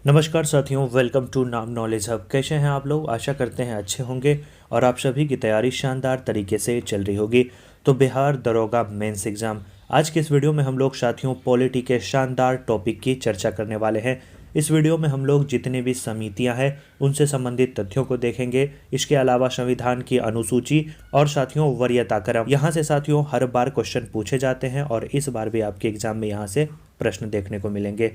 नमस्कार साथियों, welcome to नाम नॉलेज हब। कैसे हैं आप लोग? आशा करते हैं अच्छे होंगे और आप सभी की तैयारी शानदार तरीके से चल रही होगी। तो बिहार दरोगा मेंस एग्ज़ाम, आज के इस वीडियो में हम लोग साथियों पॉलिटी के शानदार टॉपिक की चर्चा करने वाले हैं। इस वीडियो में हम लोग जितनी भी समितियां हैं उनसे संबंधित तथ्यों को देखेंगे। इसके अलावा संविधान की अनुसूची और साथियों वरीयता क्रम, यहाँ से साथियों हर बार क्वेश्चन पूछे जाते हैं और इस बार भी आपके एग्जाम में यहाँ से प्रश्न देखने को मिलेंगे।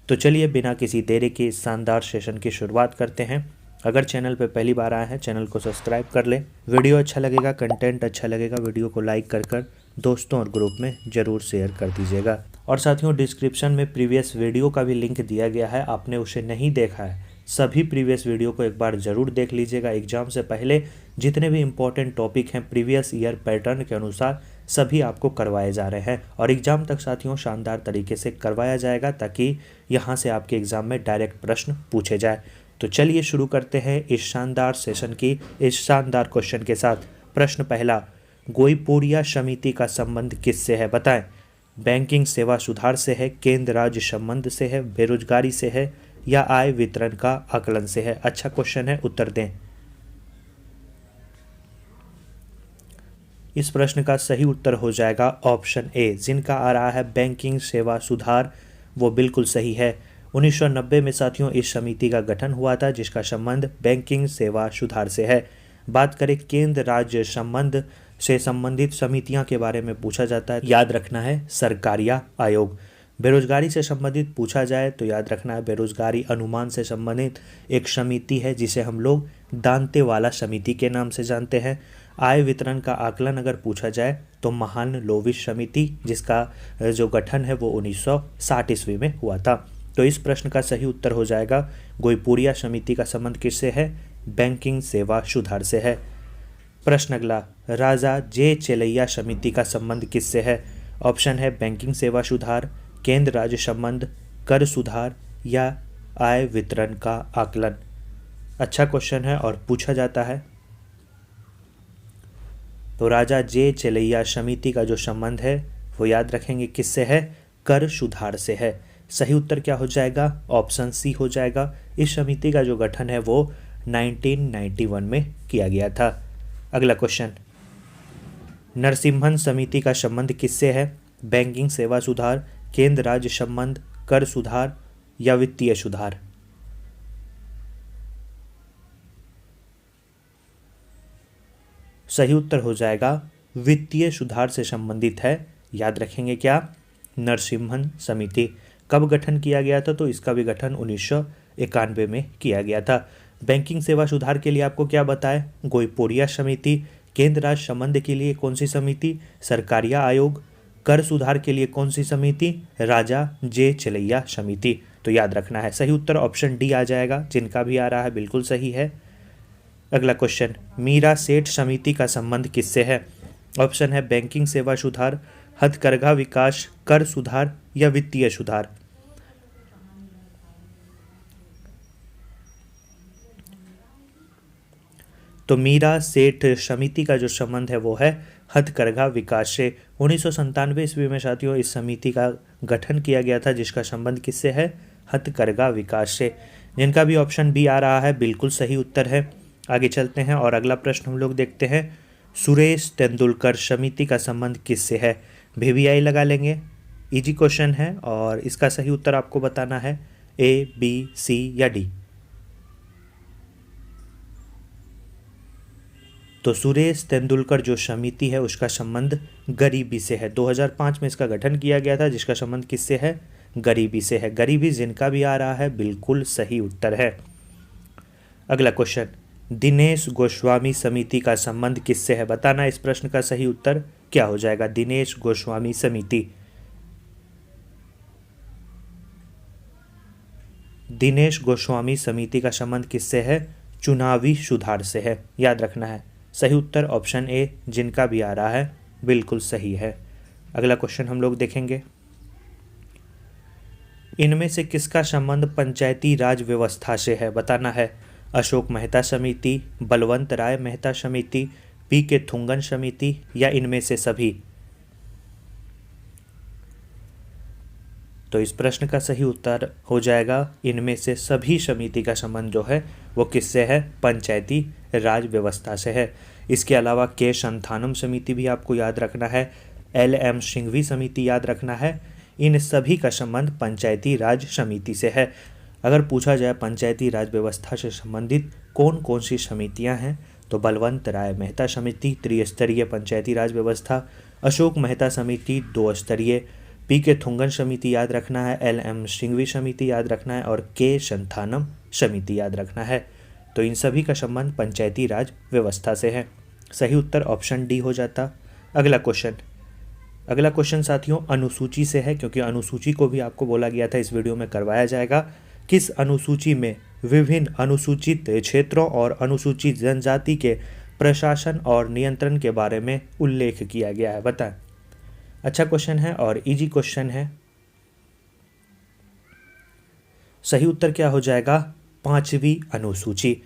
तो चलिए बिना किसी देरी के इस शानदार सेशन की शुरुआत करते हैं। अगर चैनल पर पहली बार आए हैं, चैनल को सब्सक्राइब कर लें। वीडियो अच्छा लगेगा, कंटेंट अच्छा लगेगा, वीडियो को लाइक कर दोस्तों और ग्रुप में ज़रूर शेयर कर दीजिएगा। और साथियों डिस्क्रिप्शन में प्रीवियस वीडियो का भी लिंक दिया गया है, आपने उसे नहीं देखा है सभी प्रीवियस वीडियो को एक बार ज़रूर देख लीजिएगा। एग्जाम से पहले जितने भी इम्पोर्टेंट टॉपिक हैं प्रीवियस ईयर पैटर्न के अनुसार सभी आपको करवाए जा रहे हैं और एग्ज़ाम तक साथियों शानदार तरीके से करवाया जाएगा ताकि यहाँ से आपके एग्ज़ाम में डायरेक्ट प्रश्न पूछे जाए। तो चलिए शुरू करते हैं इस शानदार सेशन की इस शानदार क्वेश्चन के साथ। प्रश्न पहला, गोईपुरिया समिति का संबंध किससे है? बताएं। बैंकिंग सेवा सुधार से है, केंद्र राज्य संबंध से है, बेरोजगारी से है या आय वितरण का आकलन से है? अच्छा क्वेश्चन है, उत्तर दें। इस प्रश्न का सही उत्तर हो जाएगा ऑप्शन ए, जिनका आ रहा है बैंकिंग सेवा सुधार, वो बिल्कुल सही है। 1990 में साथियों इस समिति का गठन हुआ था जिसका संबंध बैंकिंग सेवा सुधार से है। बात करें केंद्र राज्य संबंध से संबंधित समितियां के बारे में पूछा जाता है, याद रखना है सरकारिया आयोग। बेरोजगारी से संबंधित पूछा जाए तो याद रखना है बेरोजगारी अनुमान से संबंधित एक समिति है जिसे हम लोग दांतेवाला समिति के नाम से जानते हैं। आय वितरण का आकलन अगर पूछा जाए तो महान लोविस समिति, जिसका जो गठन है वो 1960 ईस्वी में हुआ था। तो इस प्रश्न का सही उत्तर हो जाएगा गोईपुरिया समिति का संबंध किससे है? बैंकिंग सेवा सुधार से है। प्रश्न अगला, राजा जे चेलैया समिति का संबंध किससे है? ऑप्शन है बैंकिंग सेवा सुधार, केंद्र राज्य संबंध, कर सुधार या आय वितरण का आकलन। अच्छा क्वेश्चन है और पूछा जाता है। तो राजा जे चेलैया समिति का जो संबंध है वो याद रखेंगे किससे है? कर सुधार से है। सही उत्तर क्या हो जाएगा? ऑप्शन सी हो जाएगा। इस समिति का जो गठन है वो 1991 में किया गया था। अगला क्वेश्चन, नरसिम्हन समिति का संबंध किससे है? बैंकिंग सेवा सुधार, केंद्र राज्य संबंध, कर सुधार या वित्तीय सुधार? सही उत्तर हो जाएगा वित्तीय सुधार से संबंधित है। याद रखेंगे क्या? नरसिम्हन समिति। कब गठन किया गया था? तो इसका भी गठन 1991 में किया गया था। बैंकिंग सेवा सुधार के लिए आपको क्या बताएं? गोईपुरिया समिति। केंद्र राज्य संबंध के लिए कौन सी समिति? सरकारिया आयोग। कर सुधार के लिए कौन सी समिति? राजा जे चेलैया समिति। तो याद रखना है सही उत्तर ऑप्शन डी आ जाएगा, जिनका भी आ रहा है बिल्कुल सही है। अगला क्वेश्चन, मीरा सेठ समिति का संबंध किससे है? ऑप्शन है बैंकिंग सेवा सुधार, हथकरघा विकास, कर सुधार या वित्तीय सुधार। तो मीरा सेठ समिति का जो संबंध है वो है हथकरघा विकास से। 1997 ईस्वी में साथियों इस समिति का गठन किया गया था जिसका संबंध किससे है? हथकरघा विकास से। जिनका भी ऑप्शन बी आ रहा है बिल्कुल सही उत्तर है। आगे चलते हैं और अगला प्रश्न हम लोग देखते हैं। सुरेश तेंदुलकर समिति का संबंध किससे है? वीवीआई लगा लेंगे, इजी क्वेश्चन है और इसका सही उत्तर आपको बताना है ए, बी, सी या डी। तो सुरेश तेंदुलकर जो समिति है उसका संबंध गरीबी से है। 2005 में इसका गठन किया गया था जिसका संबंध किससे है? गरीबी से है। गरीबी जिनका भी आ रहा है बिल्कुल सही उत्तर है। अगला क्वेश्चन, दिनेश गोस्वामी समिति का संबंध किससे है? बताना इस प्रश्न का सही उत्तर क्या हो जाएगा? दिनेश गोस्वामी समिति। दिनेश गोस्वामी समिति का संबंध किससे है? चुनावी सुधार से है। याद रखना है सही उत्तर ऑप्शन ए, जिनका भी आ रहा है बिल्कुल सही है। अगला क्वेश्चन हम लोग देखेंगे। इनमें से किसका संबंध पंचायती राज व्यवस्था से है? बताना है अशोक मेहता समिति, बलवंत राय मेहता समिति, पी के थुंगन समिति या इनमें से सभी। तो इस प्रश्न का सही उत्तर हो जाएगा इनमें से सभी समिति का संबंध जो है वो किससे है, पंचायती राज व्यवस्था से है। इसके अलावा के संथानम समिति भी आपको याद रखना है, LM सिंघवी समिति याद रखना है। इन सभी का संबंध पंचायती राज समिति से है। अगर पूछा जाए पंचायती राज व्यवस्था से संबंधित कौन कौन सी समितियां हैं, तो बलवंत राय मेहता समिति त्रिस्तरीय पंचायती राज व्यवस्था, अशोक मेहता समिति 2 स्तरीय, PK थुंगन समिति याद रखना है, LM सिंघवी समिति याद रखना है और के संथानम समिति याद रखना है। तो इन सभी का संबंध पंचायती राज व्यवस्था से है। सही उत्तर ऑप्शन डी हो जाता। अगला क्वेश्चन साथियों अनुसूची से है, क्योंकि अनुसूची को भी आपको बोला गया था इस वीडियो में करवाया जाएगा। किस अनुसूची में विभिन्न अनुसूचित क्षेत्रों और अनुसूचित जनजाति के प्रशासन और नियंत्रण के बारे में उल्लेख किया गया है, बताएं। अच्छा क्वेश्चन है और इजी क्वेश्चन है। सही उत्तर क्या हो जाएगा, 5वीं अनुसूची।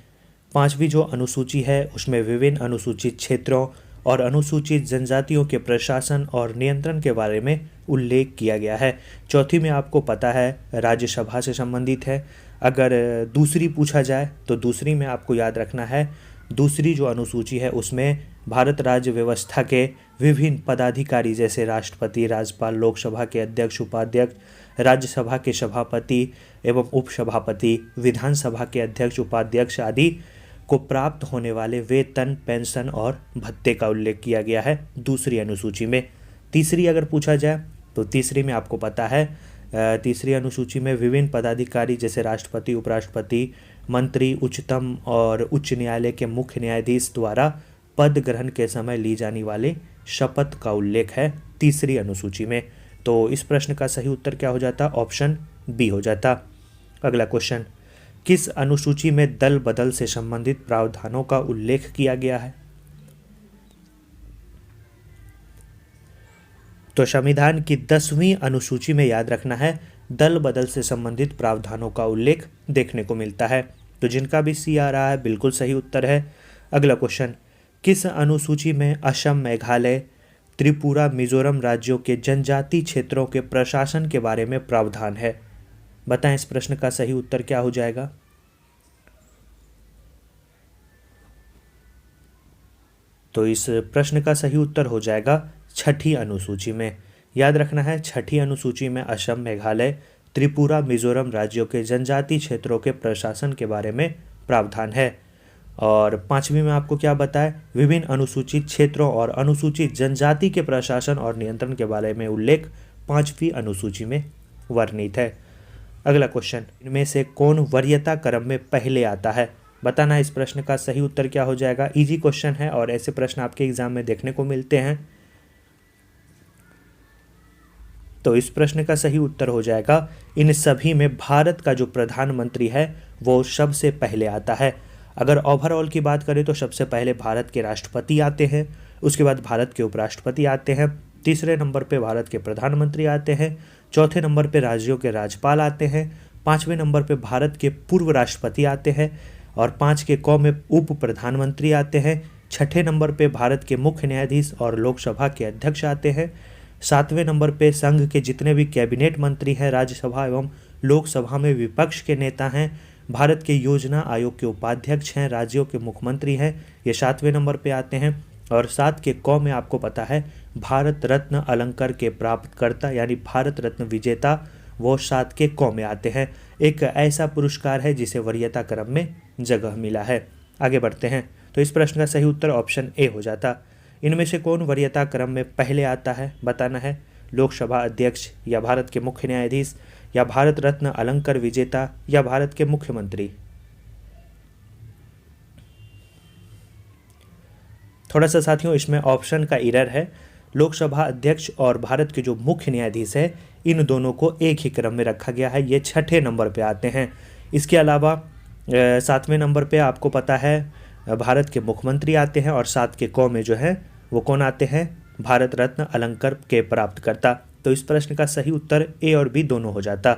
5वीं जो अनुसूची है उसमें विभिन्न अनुसूचित क्षेत्रों और अनुसूचित जनजातियों के प्रशासन और नियंत्रण के बारे में उल्लेख किया गया है। चौथी में आपको पता है राज्यसभा से संबंधित है। अगर दूसरी पूछा जाए तो दूसरी में आपको याद रखना है, दूसरी जो अनुसूची है उसमें भारत राज्य व्यवस्था के विभिन्न पदाधिकारी जैसे राष्ट्रपति, राज्यपाल, लोकसभा के अध्यक्ष, उपाध्यक्ष, राज्यसभा के सभापति एवं उपसभापति, विधानसभा के अध्यक्ष, उपाध्यक्ष आदि को प्राप्त होने वाले वेतन, पेंशन और भत्ते का उल्लेख किया गया है दूसरी अनुसूची में। तीसरी अगर पूछा जाए तो तीसरी में आपको पता है तीसरी अनुसूची में विभिन्न पदाधिकारी जैसे राष्ट्रपति, उपराष्ट्रपति, मंत्री, उच्चतम और उच्च न्यायालय के मुख्य न्यायाधीश द्वारा पद ग्रहण के समय ली जाने वाले शपथ का उल्लेख है तीसरी अनुसूची में। तो इस प्रश्न का सही उत्तर क्या हो जाता, ऑप्शन बी हो जाता। अगला क्वेश्चन, किस अनुसूची में दल बदल से संबंधित प्रावधानों का उल्लेख किया गया है? तो संविधान की 10वीं अनुसूची में याद रखना है दल बदल से संबंधित प्रावधानों का उल्लेख देखने को मिलता है। तो जिनका भी सी आ रहा है बिल्कुल सही उत्तर है। अगला क्वेश्चन, किस अनुसूची में असम, मेघालय, त्रिपुरा, मिजोरम राज्यों के जनजाति क्षेत्रों के प्रशासन के बारे में प्रावधान है? बताएं इस प्रश्न का सही उत्तर क्या हो जाएगा। तो इस प्रश्न का सही उत्तर हो जाएगा छठी अनुसूची में। याद रखना है छठी अनुसूची में असम, मेघालय, त्रिपुरा, मिजोरम राज्यों के जनजाति क्षेत्रों के प्रशासन के बारे में प्रावधान है। और 5वीं में आपको क्या बताएं, विभिन्न अनुसूचित क्षेत्रों और अनुसूचित जनजाति के प्रशासन और नियंत्रण के बारे में उल्लेख 5वीं अनुसूची में वर्णित है। अगला क्वेश्चन, इनमें से कौन वरीयता क्रम में पहले आता है? बताना इस प्रश्न का सही उत्तर क्या हो जाएगा। इजी क्वेश्चन है और ऐसे प्रश्न आपके एग्जाम में देखने को मिलते हैं। तो इस प्रश्न का सही उत्तर हो जाएगा इन सभी में भारत का जो प्रधानमंत्री है वो सबसे पहले आता है। अगर ओवरऑल की बात करें तो सबसे पहले भारत के राष्ट्रपति आते हैं, उसके बाद भारत के उपराष्ट्रपति आते हैं, तीसरे नंबर पे भारत के प्रधानमंत्री आते हैं, चौथे नंबर पे राज्यों के राज्यपाल आते हैं, 5वें नंबर पे भारत के पूर्व राष्ट्रपति आते हैं और 5 के कौ में उप प्रधानमंत्री आते हैं, 6ठे नंबर पे भारत के मुख्य न्यायाधीश और लोकसभा के अध्यक्ष आते हैं, 7वें नंबर पे संघ के जितने भी कैबिनेट मंत्री हैं, राज्यसभा एवं लोकसभा में विपक्ष के नेता हैं, भारत के योजना आयोग के उपाध्यक्ष हैं, राज्यों के मुख्यमंत्री हैं, ये 7वें नंबर पे आते हैं। और 7 के कौ में आपको पता है भारत रत्न अलंकार के प्राप्तकर्ता यानी भारत रत्न विजेता वो 7 के कौ में आते हैं। एक ऐसा पुरस्कार है जिसे वरीयता क्रम में जगह मिला है। आगे बढ़ते हैं। तो इस प्रश्न का सही उत्तर ऑप्शन ए हो जाता। इनमें से कौन वरीयता क्रम में पहले आता है बताना है। लोकसभा अध्यक्ष या भारत के मुख्य न्यायाधीश या भारत रत्न अलंकार विजेता या भारत के मुख्यमंत्री। थोड़ा सा साथियों इसमें ऑप्शन का एरर है। लोकसभा अध्यक्ष और भारत के जो मुख्य न्यायाधीश है इन दोनों को एक ही क्रम में रखा गया है, ये 6ठे नंबर पे आते हैं। इसके अलावा 7वें नंबर पे आपको पता है भारत के मुख्यमंत्री आते हैं और 7 के कौ में जो है वो कौन आते हैं, भारत रत्न अलंकार के प्राप्तकर्ता। तो इस प्रश्न का सही उत्तर ए और बी दोनों हो जाता।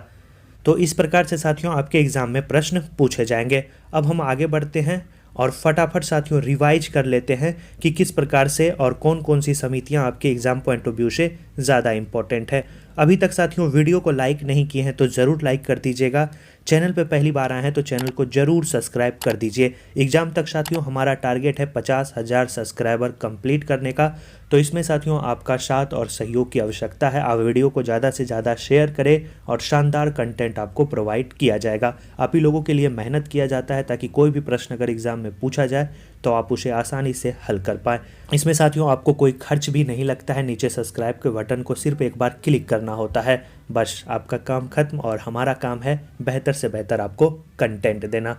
तो इस प्रकार से साथियों आपके एग्जाम में प्रश्न पूछे जाएंगे। अब हम आगे बढ़ते हैं और फटाफट साथियों रिवाइज कर लेते हैं कि किस प्रकार से और कौन कौन सी समितियां आपके एग्जाम पॉइंट ऑफ व्यू से ज़्यादा इंपॉर्टेंट है। अभी तक साथियों वीडियो को लाइक नहीं किए हैं तो ज़रूर लाइक कर दीजिएगा। चैनल पे पहली बार आए हैं तो चैनल को ज़रूर सब्सक्राइब कर दीजिए। एग्ज़ाम तक साथियों हमारा टारगेट है 50,000 सब्सक्राइबर कंप्लीट करने का, तो इसमें साथियों आपका साथ और सहयोग की आवश्यकता है। आप वीडियो को ज़्यादा से ज़्यादा शेयर करें और शानदार कंटेंट आपको प्रोवाइड किया जाएगा। आप ही लोगों के लिए मेहनत किया जाता है ताकि कोई भी प्रश्न अगर एग्ज़ाम में पूछा जाए तो आप उसे आसानी से हल कर पाएँ। इसमें साथियों आपको कोई खर्च भी नहीं लगता है। नीचे सब्सक्राइब के बटन को सिर्फ एक बार क्लिक करना होता है, बस आपका काम खत्म और हमारा काम है बेहतर से बेहतर आपको कंटेंट देना।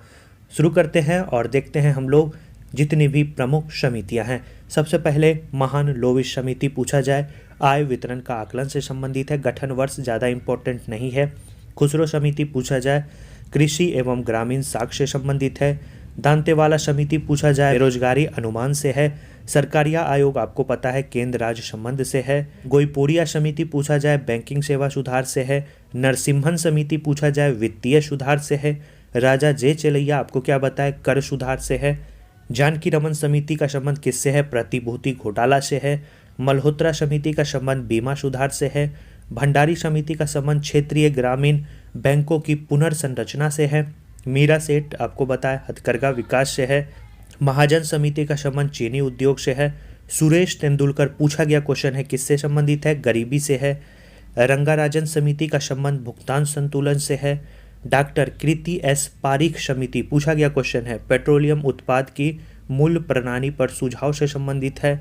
शुरू करते हैं और देखते हैं हम लोग जितनी भी प्रमुख समितियां हैं। सबसे पहले महान लोविश समिति पूछा जाए, आय वितरण का आकलन से संबंधित है। गठन वर्ष ज़्यादा इंपॉर्टेंट नहीं है। खुसरो समिति पूछा जाए, कृषि एवं ग्रामीण साख से संबंधित है। दांतेवाला समिति पूछा जाए, बेरोजगारी अनुमान से है। सरकारिया आयोग आपको पता है केंद्र राज्य संबंध से है। गोईपोरिया समिति पूछा जाए, बैंकिंग सेवा सुधार से है। नरसिम्हन समिति पूछा जाए, वित्तीय सुधार से है। राजा जे चेलैया आपको क्या बताए, कर सुधार से है। जानकी रमन समिति का संबंध किससे है, प्रतिभूति घोटाला से है। मल्होत्रा समिति का संबंध बीमा सुधार से है। भंडारी समिति का संबंध क्षेत्रीय ग्रामीण बैंकों की पुनर्संरचना से है। मीरा सेठ आपको बताया हथकरघा विकास से है। महाजन समिति का संबंध चीनी उद्योग से है। सुरेश तेंदुलकर पूछा गया क्वेश्चन है किससे संबंधित है, गरीबी से है। रंगाराजन समिति का संबंध भुगतान संतुलन से है। डॉक्टर कृति एस पारीख समिति पूछा गया क्वेश्चन है पेट्रोलियम उत्पाद की मूल्य प्रणाली पर सुझाव से संबंधित है।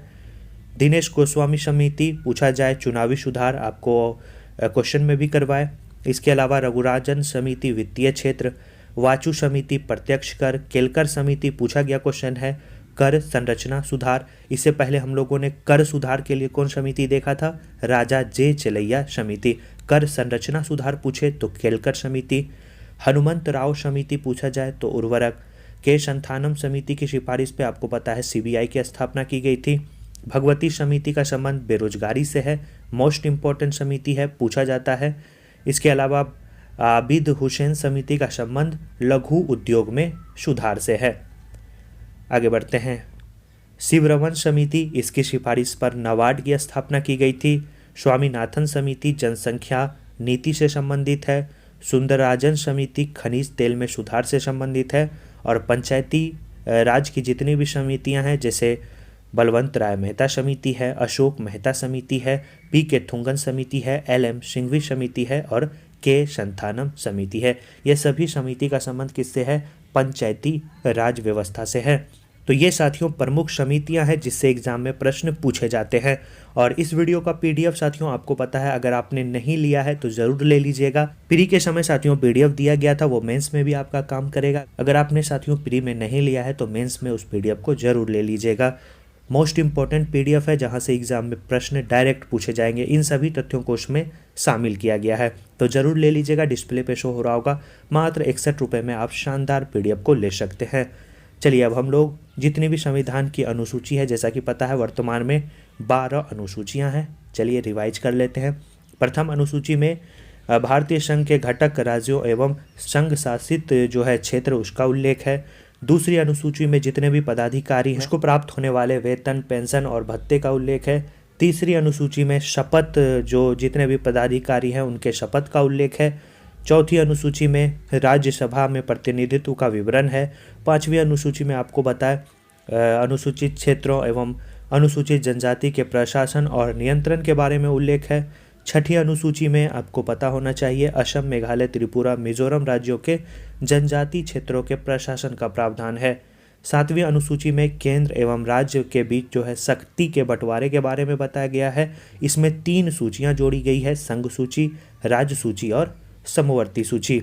दिनेश गोस्वामी समिति पूछा जाए चुनावी सुधार, आपको क्वेश्चन में भी करवाए। इसके अलावा रघुराजन समिति वित्तीय क्षेत्र। वाचु समिति प्रत्यक्ष कर। केलकर समिति पूछा गया क्वेश्चन है कर संरचना सुधार। इससे पहले हम लोगों ने कर सुधार के लिए कौन समिति देखा था, राजा जे चेलैया समिति। कर संरचना सुधार पूछे तो केलकर समिति। हनुमंत राव समिति पूछा जाए तो उर्वरक। के संथानम समिति की सिफारिश पे आपको पता है सीबीआई की स्थापना की गई थी। भगवती समिति का संबंध बेरोजगारी से है, मोस्ट इम्पोर्टेंट समिति है, पूछा जाता है। इसके अलावा आबिद हुसैन समिति का संबंध लघु उद्योग में सुधार से है। आगे बढ़ते हैं। शिवरमन समिति, इसकी सिफारिश पर नाबार्ड की स्थापना की गई थी। स्वामीनाथन समिति जनसंख्या नीति से संबंधित है। सुंदरराजन समिति खनिज तेल में सुधार से संबंधित है। और पंचायती राज की जितनी भी समितियां हैं जैसे बलवंत राय मेहता समिति है, अशोक मेहता समिति है, पी के थुंगन समिति है, LM सिंघवी समिति है और के संथानम समिति है। ये सभी समिति का संबंध किससे है, पंचायती राज व्यवस्था से है। तो ये साथियों प्रमुख समितियां हैं जिससे एग्जाम में प्रश्न पूछे जाते हैं। और इस वीडियो का PDF साथियों आपको पता है अगर आपने नहीं लिया है तो ज़रूर ले लीजिएगा। प्री के समय साथियों PDF दिया गया था, वो मेंस में भी आपका काम करेगा। अगर आपने साथियों प्री में नहीं लिया है तो मेंस में उस PDF को ज़रूर ले लीजिएगा। मोस्ट इम्पॉर्टेंट PDF है जहां से एग्जाम में प्रश्न डायरेक्ट पूछे जाएंगे। इन सभी तथ्यों को उसमें शामिल किया गया है, तो ज़रूर ले लीजिएगा। डिस्प्ले पे शो हो रहा होगा। मात्र 61 रुपये में आप शानदार PDF को ले सकते हैं। चलिए अब हम लोग जितनी भी संविधान की अनुसूची है, जैसा कि पता है वर्तमान में 12 अनुसूचियां हैं, चलिए रिवाइज कर लेते हैं। प्रथम अनुसूची में भारतीय संघ के घटक राज्यों एवं संघ शासित जो है क्षेत्र उसका उल्लेख है। दूसरी अनुसूची में जितने भी पदाधिकारी हैं उसको प्राप्त होने वाले वेतन, पेंशन और भत्ते का उल्लेख है। तीसरी अनुसूची में शपथ, जो जितने भी पदाधिकारी हैं उनके शपथ का उल्लेख है। चौथी अनुसूची में राज्यसभा में प्रतिनिधित्व का विवरण है। पांचवी अनुसूची में आपको बताया अनुसूचित क्षेत्रों एवं अनुसूचित जनजाति के प्रशासन और नियंत्रण के बारे में उल्लेख है। छठी अनुसूची में आपको पता होना चाहिए असम, मेघालय, त्रिपुरा, मिजोरम राज्यों के जनजाति क्षेत्रों के प्रशासन का प्रावधान है। सातवीं अनुसूची में केंद्र एवं राज्य के बीच जो है शक्ति के बंटवारे के बारे में बताया गया है। इसमें 3 सूचियां जोड़ी गई है, संघ सूची, राज्य सूची और समवर्ती सूची।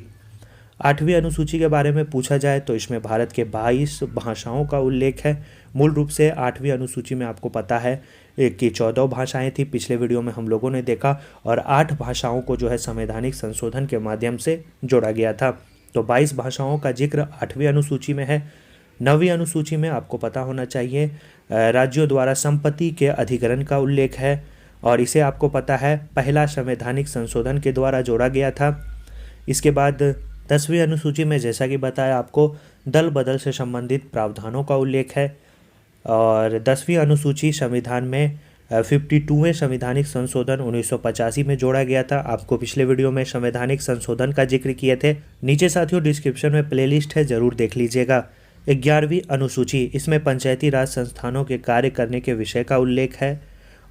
8वीं अनुसूची के बारे में पूछा जाए तो इसमें भारत के 22 भाषाओं का उल्लेख है। मूल रूप से 8वीं अनुसूची में आपको पता है कि 14 भाषाएं थी, पिछले वीडियो में हम लोगों ने देखा, और 8 भाषाओं को जो है संवैधानिक संशोधन के माध्यम से जोड़ा गया था। तो 22 भाषाओं का जिक्र 8वीं अनुसूची में है। 9वीं अनुसूची में आपको पता होना चाहिए राज्यों द्वारा संपत्ति के अधिग्रहण का उल्लेख है, और इसे आपको पता है पहला संवैधानिक संशोधन के द्वारा जोड़ा गया था। इसके बाद 10वीं अनुसूची में जैसा कि बताया आपको दल बदल से संबंधित प्रावधानों का उल्लेख है। और 10वीं अनुसूची संविधान में 52वें संवैधानिक संशोधन 1985 में जोड़ा गया था। आपको पिछले वीडियो में संवैधानिक संशोधन का जिक्र किए थे। नीचे साथियों डिस्क्रिप्शन में प्लेलिस्ट है, जरूर देख लीजिएगा। 11वीं अनुसूची, इसमें पंचायती राज संस्थानों के कार्य करने के विषय का उल्लेख है।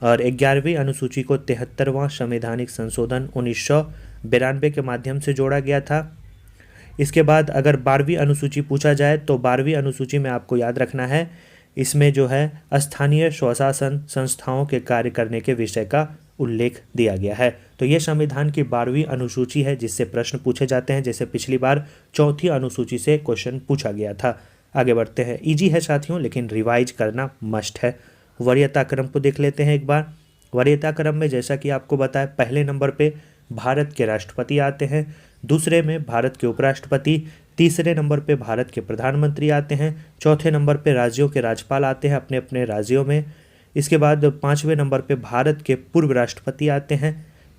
और 11वीं अनुसूची को 73वां संवैधानिक संशोधन 1992 के माध्यम से जोड़ा गया था। इसके बाद अगर 12वीं अनुसूची पूछा जाए तो 12वीं अनुसूची में आपको याद रखना है, इसमें जो है स्थानीय स्वशासन संस्थाओं के कार्य करने के विषय का उल्लेख दिया गया है। तो ये संविधान की 12वीं अनुसूची है जिससे प्रश्न पूछे जाते हैं, जैसे पिछली बार 4थी अनुसूची से क्वेश्चन पूछा गया था। आगे बढ़ते हैं। इजी है साथियों, लेकिन रिवाइज करना मस्ट है। वरीयता क्रम को देख लेते हैं एक बार। वरीयता क्रम में जैसा कि आपको बताया, पहले नंबर पे भारत के राष्ट्रपति आते हैं, दूसरे में भारत के उपराष्ट्रपति, तीसरे नंबर पे भारत के प्रधानमंत्री आते हैं, चौथे नंबर पे राज्यों के राज्यपाल आते हैं अपने अपने राज्यों में। इसके बाद 5वें नंबर पे भारत के पूर्व राष्ट्रपति आते हैं,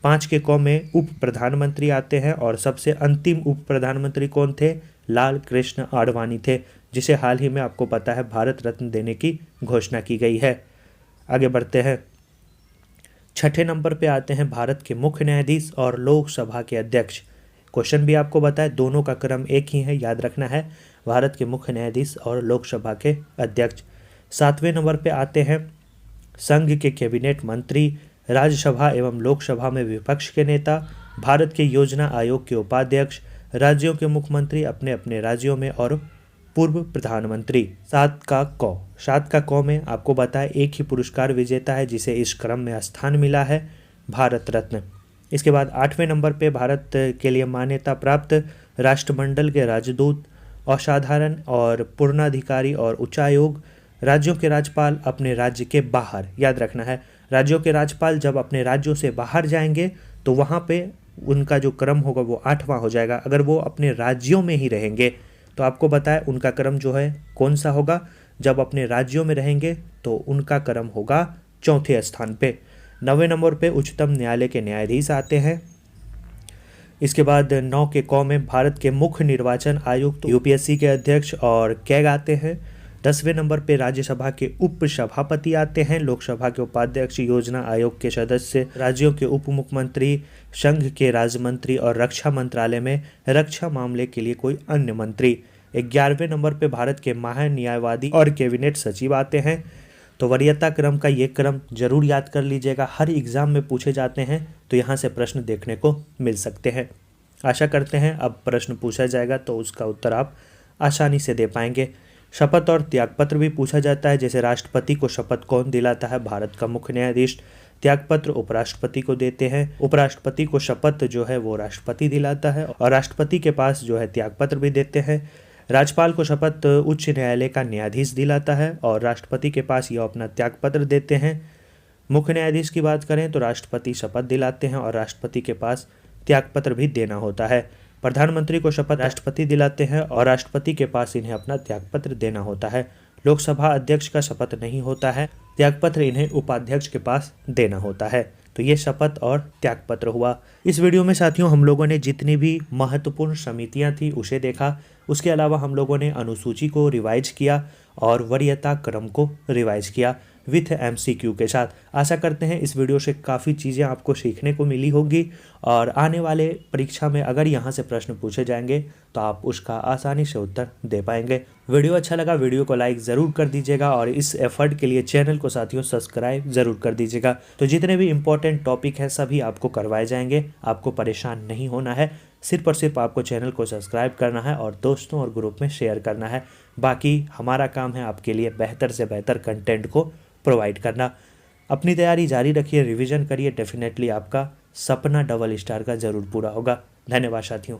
5 के क में उप प्रधानमंत्री आते हैं और सबसे अंतिम उप प्रधानमंत्री कौन थे? लाल कृष्ण आडवाणी थे, जिसे हाल ही में आपको पता है भारत रत्न देने की घोषणा की गई है। आगे बढ़ते हैं। 6ठे नंबर पे आते हैं भारत के मुख्य न्यायाधीश और लोकसभा के अध्यक्ष। क्वेश्चन भी आपको बताए, दोनों का क्रम एक ही है, याद रखना है, भारत के मुख्य न्यायाधीश और लोकसभा के अध्यक्ष। 7वें नंबर पे आते हैं संघ के कैबिनेट मंत्री, राज्यसभा एवं लोकसभा में विपक्ष के नेता, भारत के योजना आयोग के उपाध्यक्ष, राज्यों के मुख्यमंत्री अपने अपने राज्यों में और पूर्व प्रधानमंत्री। 7 का क में आपको बताए एक ही पुरस्कार विजेता है जिसे इस क्रम में स्थान मिला है, भारत रत्न। इसके बाद 8वें नंबर पे भारत के लिए मान्यता प्राप्त राष्ट्रमंडल के राजदूत, असाधारण और पूर्णाधिकारी और उच्चायोग, राज्यों के राज्यपाल अपने राज्य के बाहर। याद रखना है, राज्यों के राज्यपाल जब अपने राज्यों से बाहर जाएंगे तो वहाँ पे उनका जो क्रम होगा वो 8वां हो जाएगा। अगर वो अपने राज्यों में ही रहेंगे तो आपको बताए उनका क्रम जो है कौन सा होगा? जब अपने राज्यों में रहेंगे तो उनका क्रम होगा 4थे स्थान पे। 9वें नंबर पे उच्चतम न्यायालय के न्यायाधीश आते हैं। इसके बाद 9 के क में भारत के मुख्य निर्वाचन आयुक्त यूपीएससी के अध्यक्ष और कैग आते हैं। 10वें नंबर पे राज्यसभा के उप सभापति आते हैं, लोकसभा के उपाध्यक्ष, योजना आयोग के सदस्य, राज्यों के उप मुख्यमंत्री, संघ के राज्य मंत्री और रक्षा मंत्रालय में रक्षा मामले के लिए कोई अन्य मंत्री। 11वें नंबर पे भारत के महान्यायवादी और कैबिनेट सचिव आते हैं। तो वरीयता क्रम का ये क्रम जरूर याद कर लीजिएगा, हर एग्जाम में पूछे जाते हैं तो यहाँ से प्रश्न देखने को मिल सकते हैं। आशा करते हैं अब प्रश्न पूछा जाएगा तो उसका उत्तर आप आसानी से दे पाएंगे। शपथ और त्यागपत्र भी पूछा जाता है, जैसे राष्ट्रपति को शपथ कौन दिलाता है? भारत का मुख्य न्यायाधीश। त्यागपत्र उपराष्ट्रपति को देते हैं, उपराष्ट्रपति को शपथ जो है वो राष्ट्रपति दिलाता है और राष्ट्रपति के पास जो है त्यागपत्र भी देते हैं। राज्यपाल को शपथ उच्च न्यायालय का न्यायाधीश दिलाता है और राष्ट्रपति के पास ये अपना त्यागपत्र देते हैं। मुख्य न्यायाधीश की बात करें तो राष्ट्रपति शपथ दिलाते हैं और राष्ट्रपति के पास त्यागपत्र भी देना होता है। प्रधानमंत्री को शपथ राष्ट्रपति दिलाते हैं और राष्ट्रपति के पास इन्हें अपना त्यागपत्र देना होता है। लोकसभा अध्यक्ष का शपथ नहीं होता है, त्यागपत्र इन्हें उपाध्यक्ष के पास देना होता है। तो ये शपथ और त्यागपत्र हुआ। इस वीडियो में साथियों हम लोगों ने जितनी भी महत्वपूर्ण समितियां थी उसे देखा, उसके अलावा हम लोगों ने अनुसूची को रिवाइज किया और वरीयता क्रम को रिवाइज किया विथ एमसीक्यू के साथ। आशा करते हैं इस वीडियो से काफ़ी चीज़ें आपको सीखने को मिली होगी और आने वाले परीक्षा में अगर यहाँ से प्रश्न पूछे जाएंगे तो आप उसका आसानी से उत्तर दे पाएंगे। वीडियो अच्छा लगा, वीडियो को लाइक ज़रूर कर दीजिएगा और इस एफर्ट के लिए चैनल को साथियों सब्सक्राइब ज़रूर कर दीजिएगा। तो जितने भी इंपॉर्टेंट टॉपिक हैं सभी आपको करवाए जाएंगे, आपको परेशान नहीं होना है, सिर्फ और सिर्फ आपको चैनल को सब्सक्राइब करना है और दोस्तों और ग्रुप में शेयर करना है। बाकी हमारा काम है आपके लिए बेहतर से बेहतर कंटेंट को प्रोवाइड करना। अपनी तैयारी जारी रखिए, रिवीजन करिए, डेफिनेटली आपका सपना डबल स्टार का ज़रूर पूरा होगा। धन्यवाद साथियों।